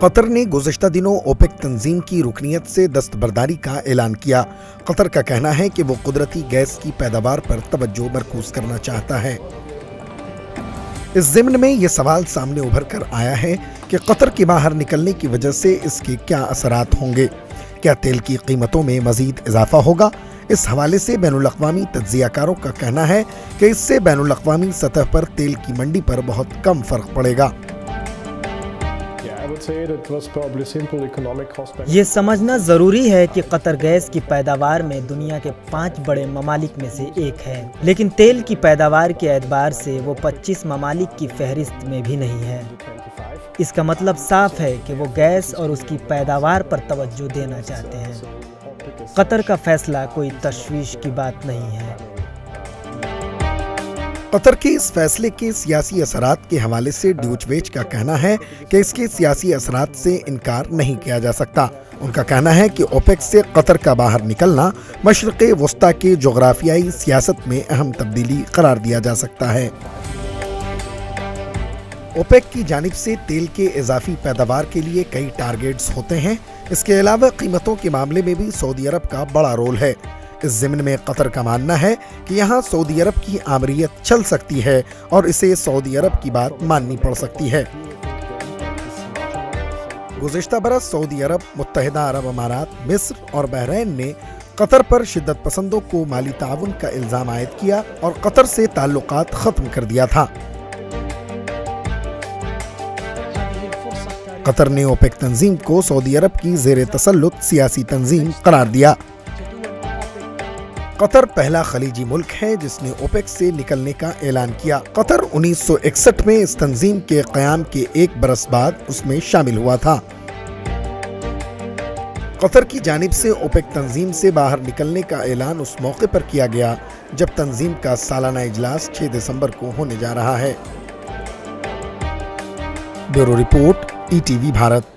قطر نے گزشتہ دنوں اوپیک تنظیم کی رکنیت سے دستبرداری کا اعلان کیا۔ قطر کا کہنا ہے کہ وہ قدرتی گیس کی پیداوار پر توجہ مرکوز کرنا چاہتا ہے۔ اس ضمن میں یہ سوال سامنے ابھر کر آیا ہے کہ قطر کے باہر نکلنے کی وجہ سے اس کے کیا اثرات ہوں گے؟ کیا تیل کی قیمتوں میں مزید اضافہ ہوگا؟ اس حوالے سے بین الاقوامی تجزیہ کاروں کا کہنا ہے کہ اس سے بین الاقوامی سطح پر تیل کی منڈی پر بہت کم فرق پڑے گا۔ یہ سمجھنا ضروری ہے کہ قطر گیس کی پیداوار میں دنیا کے 5 بڑے ممالک میں سے ایک ہے، لیکن تیل کی پیداوار کے اعتبار سے وہ 25 ممالک کی فہرست میں بھی نہیں ہے۔ اس کا مطلب صاف ہے کہ وہ گیس اور اس کی پیداوار پر توجہ دینا چاہتے ہیں۔ قطر کا فیصلہ کوئی تشویش کی بات نہیں ہے۔ قطر کے اس فیصلے کے سیاسی اثرات کے حوالے سے ڈیوچ ویچ کا کہنا ہے کہ اس کے سیاسی اثرات سے انکار نہیں کیا جا سکتا۔ ان کا کہنا ہے کہ اوپیک سے قطر کا باہر نکلنا مشرق وسطی کے جغرافیائی سیاست میں اہم تبدیلی قرار دیا جا سکتا ہے۔ اوپیک کی جانب سے تیل کے اضافی پیداوار کے لیے کئی ٹارگیٹس ہوتے ہیں۔ اس کے علاوہ قیمتوں کے معاملے میں بھی سعودی عرب کا بڑا رول ہے۔ اس ضمن میں قطر کا ماننا ہے کہ یہاں سعودی عرب کی آمریت چل سکتی ہے اور اسے سعودی عرب کی بات ماننی پڑ سکتی ہے۔ گزشتہ برس سعودی عرب، متحدہ عرب امارات، مصر اور بحرین نے قطر پر شدت پسندوں کو مالی تعاون کا الزام عائد کیا اور قطر سے تعلقات ختم کر دیا تھا۔ قطر نے اوپیک تنظیم کو سعودی عرب کی زیر تسلط سیاسی تنظیم قرار دیا۔ قطر پہلا خلیجی ملک ہے جس نے اوپیک سے نکلنے کا اعلان کیا۔ قطر 1961 میں اس تنظیم کے قیام کے 1 برس بعد اس میں شامل ہوا تھا۔ قطر کی جانب سے اوپیک تنظیم سے باہر نکلنے کا اعلان اس موقع پر کیا گیا جب تنظیم کا سالانہ اجلاس 6 دسمبر کو ہونے جا رہا ہے۔ Bureau report, ETV Bharat.